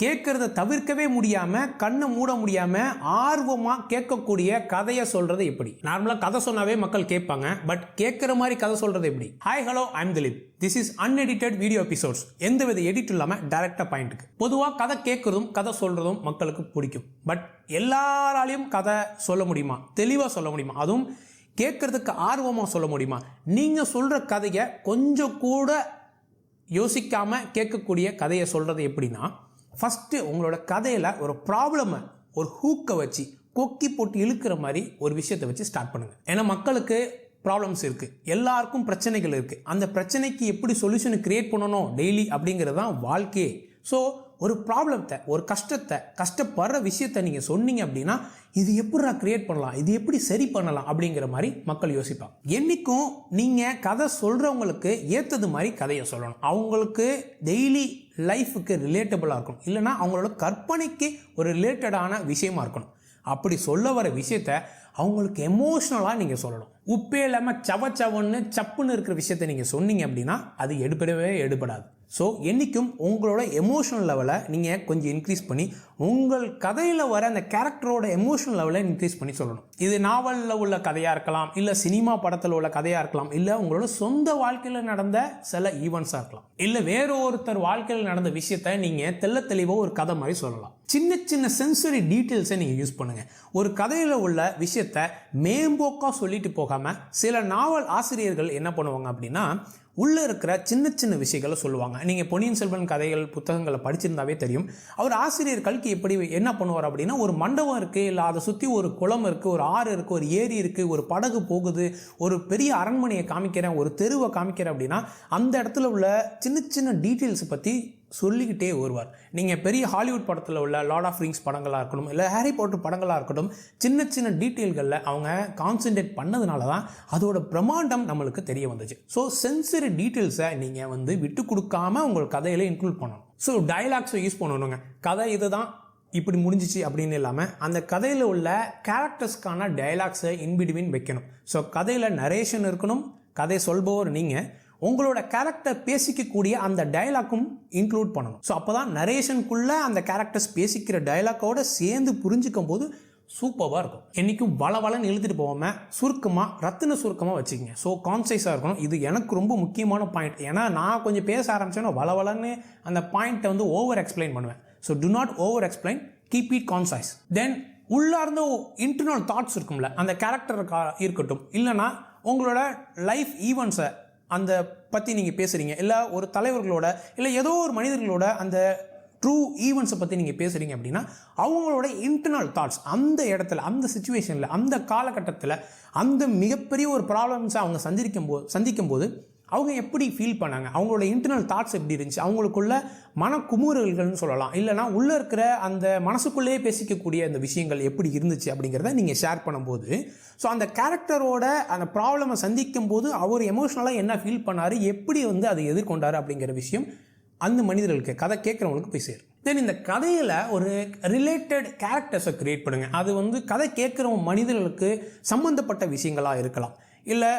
கேட்கறத தவிர்க்கவே முடியாம கண்ணை மூட முடியாம ஆர்வமா கேட்கக்கூடிய கதையை சொல்றது எப்படி? நார்மலா கதை சொன்னாவே மக்கள் கேட்பாங்க, பட் கேட்கிற மாதிரி கதை சொல்றது எப்படி? Hi hello, I am Dilip. This is unedited video episodes. எந்தவித எடிட் இல்லாம டைரக்டா பாயிண்ட்டுக்கு. பொதுவா கதை கேட்கறதும் கதை சொல்றதும் மக்களுக்கு பிடிக்கும். பட் எல்லாராலையும் கதை சொல்ல முடியுமா? தெளிவா சொல்ல முடியுமா? அதுவும் கேட்கறதுக்கு ஆர்வமா சொல்ல முடியுமா? நீங்க சொல்ற கதையை கொஞ்சம் கூட யோசிக்காம கேட்கக்கூடிய கதையை சொல்றது எப்படின்னா, ஃபஸ்ட்டு உங்களோட கதையில் ஒரு ப்ராப்ளமை ஒரு ஹூக்கை வச்சு கொக்கி போட்டு இழுக்கிற மாதிரி ஒரு விஷயத்தை வச்சு ஸ்டார்ட் பண்ணுங்கள். ஏன்னா மக்களுக்கு ப்ராப்ளம்ஸ் இருக்குது, எல்லாருக்கும் பிரச்சனைகள் இருக்குது. அந்த பிரச்சனைக்கு எப்படி சொல்யூஷனை கிரியேட் பண்ணணும் டெய்லி அப்படிங்கிறது தான் வாழ்க்கையே. ஸோ ஒரு ப்ராப்ளத்தை, ஒரு கஷ்டத்தை, கஷ்டப்படுற விஷயத்தை நீங்கள் சொன்னீங்க அப்படின்னா, இது எப்படி கிரியேட் பண்ணலாம், இது எப்படி சரி பண்ணலாம் அப்படிங்கிற மாதிரி மக்கள் யோசிப்பாங்க. என்றைக்கும் நீங்கள் கதை சொல்கிறவங்களுக்கு ஏற்றது மாதிரி கதையை சொல்லணும். அவங்களுக்கு டெய்லி லைஃபுக்கு ரிலேட்டபிளாக இருக்கணும், இல்லைனா அவங்களோட கற்பனைக்கு ஒரு ரிலேட்டடான விஷயமா இருக்கணும். அப்படி சொல்ல வர விஷயத்த அவங்களுக்கு எமோஷ்னலாக நீங்கள் சொல்லணும். உப்பே இல்லாமல் சவன்னு சப்புன்னு இருக்கிற விஷயத்த நீங்கள் சொன்னீங்க அப்படின்னா அது எடுபடாது. ஸோ என்றைக்கும் உங்களோட எமோஷனல் லெவலை நீங்கள் கொஞ்சம் இன்க்ரீஸ் பண்ணி உங்கள் கதையில் வர அந்த கேரக்டரோட எமோஷனல் லெவலை இன்க்ரீஸ் பண்ணி சொல்லணும். இது நாவலில் உள்ள கதையாக இருக்கலாம், இல்லை சினிமா படத்தில் உள்ள கதையாக இருக்கலாம், இல்லை உங்களோட சொந்த வாழ்க்கையில் நடந்த சில ஈவெண்ட்ஸாக இருக்கலாம், இல்லை வேறு ஒருத்தர் வாழ்க்கையில் நடந்த விஷயத்தை நீங்கள் தெளிவாக ஒரு கதை மாதிரி சொல்லலாம். சின்ன சின்ன சென்சரி டீட்டெயில்ஸை நீங்கள் யூஸ் பண்ணுங்கள். ஒரு கதையில் உள்ள விஷயத்தை மேம்போக்காக சொல்லிட்டு போகாமல் சில நாவல் ஆசிரியர்கள் என்ன பண்ணுவாங்க அப்படின்னா, உள்ளே இருக்கிற சின்ன சின்ன விஷயங்களை சொல்லுவாங்க. நீங்கள் பொன்னியின் செல்வன் கதைகள் புத்தகங்களை படிச்சிருந்தாவே தெரியும். அவர் ஆசிரியர் கல்கி எப்படி என்ன பண்ணுவார் அப்படின்னா, ஒரு மண்டபம் இருக்குது, இல்லை அதை சுற்றி ஒரு குளம் இருக்குது, ஒரு ஆறு இருக்குது, ஒரு ஏரி இருக்குது, ஒரு படகு போகுது, ஒரு பெரிய அரண்மனையை காமிக்கிறேன், ஒரு தெருவை காமிக்கிறேன் அப்படின்னா, அந்த இடத்துல உள்ள சின்ன சின்ன டீட்டெயில்ஸை பற்றி சொல்லிக்கிட்டே வருவார். நீங்கள் பெரிய ஹாலிவுட் படத்தில் உள்ள லார்ட் ஆஃப் ரிங்ஸ் படங்களாக இருக்கட்டும், இல்லை ஹாரி பாட்டர் படங்களாக இருக்கட்டும், சின்ன சின்ன டீட்டெயில்களில் அவங்க கான்சென்ட்ரேட் பண்ணதுனால தான் அதோட பிரம்மாண்டம் நம்மளுக்கு தெரிய வந்துச்சு. ஸோ சென்சரி டீட்டெயில்ஸை நீங்கள் விட்டு கொடுக்காம உங்கள் கதையில் இன்க்ளூட் பண்ணணும். ஸோ டைலாக்ஸை யூஸ் பண்ணணுங்க. கதை இதுதான், இப்படி முடிஞ்சிச்சு அப்படின்னு இல்லாமல் அந்த கதையில் உள்ள கேரக்டர்ஸ்க்கான டைலாக்ஸை இன்பிட்வீன் வைக்கணும். ஸோ கதையில் நரேஷன் இருக்கணும், கதை சொல்பவர் நீங்கள், உங்களோட கேரக்டர் பேசிக்கக்கூடிய அந்த டைலாக்கும் இன்க்ளூட் பண்ணணும். ஸோ அப்போ தான் நரேஷனுக்குள்ளே அந்த கேரக்டர்ஸ் பேசிக்கிற டைலாக்கோடு சேர்ந்து புரிஞ்சிக்கும் போது சூப்பராக இருக்கும். என்றைக்கும் வளவலன்னு இழுத்துட்டு போகாமல் ரத்தின சுருக்கமாக வச்சுக்கோங்க. ஸோ கான்சைஸாக இருக்கணும். இது எனக்கு ரொம்ப முக்கியமான பாயிண்ட். ஏன்னா நான் கொஞ்சம் பேச ஆரம்பிச்சேன்னா வளவலன்னு அந்த பாயிண்ட்டை ஓவர் எக்ஸ்பிளைன் பண்ணுவேன். So do not over explain, keep it concise. Then உள்ளார்ந்த இன்டர்னல் தாட்ஸ் இருக்கும்ல, அந்த கேரக்டருக்கா இருக்கட்டும், இல்லைனா உங்களோட லைஃப் ஈவெண்ட்ஸை அந்த பற்றி நீங்கள் பேசுகிறீங்க, இல்லை ஒரு தலைவர்களோட, இல்லை ஏதோ ஒரு மனிதர்களோட அந்த ட்ரூ ஈவெண்ட்ஸை பற்றி நீங்கள் பேசுகிறீங்க அப்படின்னா, அவங்களோட இன்டர்னல் தாட்ஸ் அந்த இடத்துல, அந்த சிச்சுவேஷனில், அந்த காலகட்டத்தில், அந்த மிகப்பெரிய ஒரு ப்ராப்ளம்ஸை அவங்க சந்திக்கும் போது அவங்க எப்படி ஃபீல் பண்ணாங்க, அவங்களோட இன்டர்னல் தாட்ஸ் எப்படி இருந்துச்சு, அவங்களுக்குள்ள மனக்குமுறல்கள்னு சொல்லலாம், இல்லைனா உள்ளே இருக்கிற அந்த மனசுக்குள்ளேயே பேசிக்கக்கூடிய அந்த விஷயங்கள் எப்படி இருந்துச்சு அப்படிங்கிறத நீங்கள் ஷேர் பண்ணும்போது, ஸோ அந்த கேரக்டரோட அந்த ப்ராப்ளமை சந்திக்கும் போது அவர் எமோஷ்னலாக என்ன ஃபீல் பண்ணார், எப்படி அதை எதிர்கொண்டார் அப்படிங்கிற விஷயம் அந்த மனிதர்களுக்கு, கதை கேட்குறவங்களுக்கு போய் சேரும். தென் இந்த கதையில் ஒரு ரிலேட்டட் கேரக்டர்ஸை கிரியேட் பண்ணுங்கள். அது கதை கேட்குற மனிதர்களுக்கு சம்மந்தப்பட்ட விஷயங்களாக இருக்கலாம், இல்லை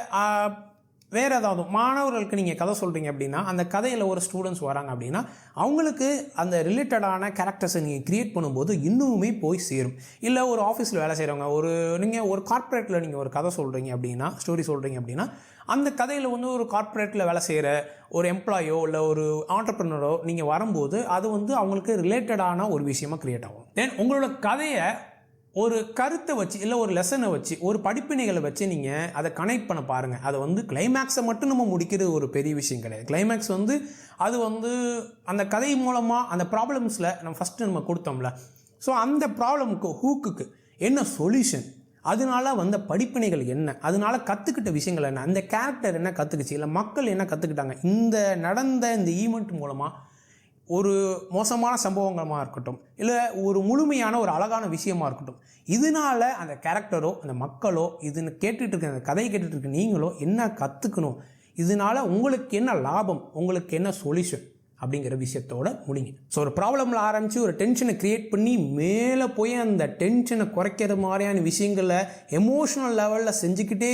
வேறு ஏதாவது மாணவர்களுக்கு நீங்கள் கதை சொல்கிறீங்க அப்படின்னா, அந்த கதையில் ஒரு ஸ்டூடெண்ட்ஸ் வராங்க அப்படின்னா அவங்களுக்கு அந்த ரிலேட்டடான கேரக்டர்ஸை நீங்கள் க்ரியேட் பண்ணும்போது இன்னுமே போய் சேரும். இல்லை ஒரு ஆஃபீஸில் வேலை செய்கிறவங்க, நீங்கள் ஒரு கார்ப்பரேட்டில் நீங்கள் ஒரு கதை சொல்கிறீங்க அப்படின்னா, ஸ்டோரி சொல்கிறீங்க அப்படின்னா, அந்த கதையில் ஒரு கார்ப்பரேட்டில் வேலை செய்கிற ஒரு எம்ப்ளாயோ இல்லை ஒரு ஆண்டர்ப்ரனரோ நீங்கள் வரும்போது அது அவங்களுக்கு ரிலேட்டடான ஒரு விஷயமாக க்ரியேட் ஆகும். தென் உங்களோட கதையை ஒரு கருத்தை வச்சு, இல்லை ஒரு லெசனை வச்சு, ஒரு படிப்பினைகளை வச்சு நீங்கள் அதை கனெக்ட் பண்ண பாருங்கள். அதை கிளைமேக்ஸை மட்டும் நம்ம முடிக்கிறது ஒரு பெரிய விஷயம் கிடையாது. கிளைமேக்ஸ் அது அந்த கதை மூலமாக அந்த ப்ராப்ளம்ஸில் நம்ம கொடுத்தோம்ல, ஸோ அந்த ப்ராப்ளமுக்கு ஹூக்குக்கு என்ன சொல்யூஷன், அதனால வந்த படிப்பினைகள் என்ன, அதனால கற்றுக்கிட்ட விஷயங்கள் என்ன, அந்த கேரக்டர் என்ன கற்றுக்குச்சு, இல்லை மக்கள் என்ன கற்றுக்கிட்டாங்க, இந்த ஈவெண்ட் மூலமாக ஒரு மோசமான சம்பவங்களாக இருக்கட்டும், இல்லை ஒரு முழுமையான ஒரு அழகான விஷயமா இருக்கட்டும், இதனால அந்த கேரக்டரோ அந்த மக்களோ கேட்டுட்டு இருக்க, அந்த கதையை கேட்டுட்டு இருக்க நீங்களோ என்ன கற்றுக்கணும், இதனால உங்களுக்கு என்ன லாபம், உங்களுக்கு என்ன சொல்யூஷன் அப்படிங்கிற விஷயத்தோட முடிங்க. ஸோ ஒரு ப்ராப்ளமில் ஆரம்பித்து ஒரு டென்ஷனை க்ரியேட் பண்ணி மேலே போய் அந்த டென்ஷனை குறைக்கிற மாதிரியான விஷயங்களை எமோஷ்னல் லெவலில் செஞ்சுக்கிட்டே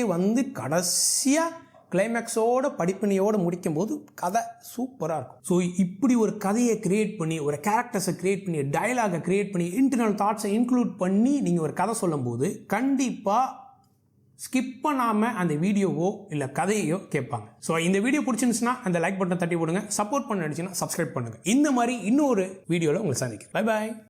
கடைசியாக கிளைமேக்ஸோட படிப்பினையோடு முடிக்கும் போது கதை சூப்பராக இருக்கும். ஸோ இப்படி ஒரு கதையை கிரியேட் பண்ணி, ஒரு கேரக்டர்ஸை கிரியேட் பண்ணி, டயலாகை கிரியேட் பண்ணி, இன்டர்னல் தாட்ஸை இன்க்ளூட் பண்ணி நீங்கள் ஒரு கதை சொல்லும்போது கண்டிப்பாக ஸ்கிப் பண்ணாமல் அந்த வீடியோவோ இல்லை கதையோ கேட்பாங்க. ஸோ இந்த வீடியோ பிடிச்சிருந்துச்சுன்னா அந்த லைக் பட்டனை தட்டி போடுங்க. சப்போர்ட் பண்ண நினச்சிங்கன்னா சப்ஸ்கிரைப் பண்ணுங்கள். இந்த மாதிரி இன்னொரு வீடியோவில் உங்களை சந்திக்கிறேன். Bye bye.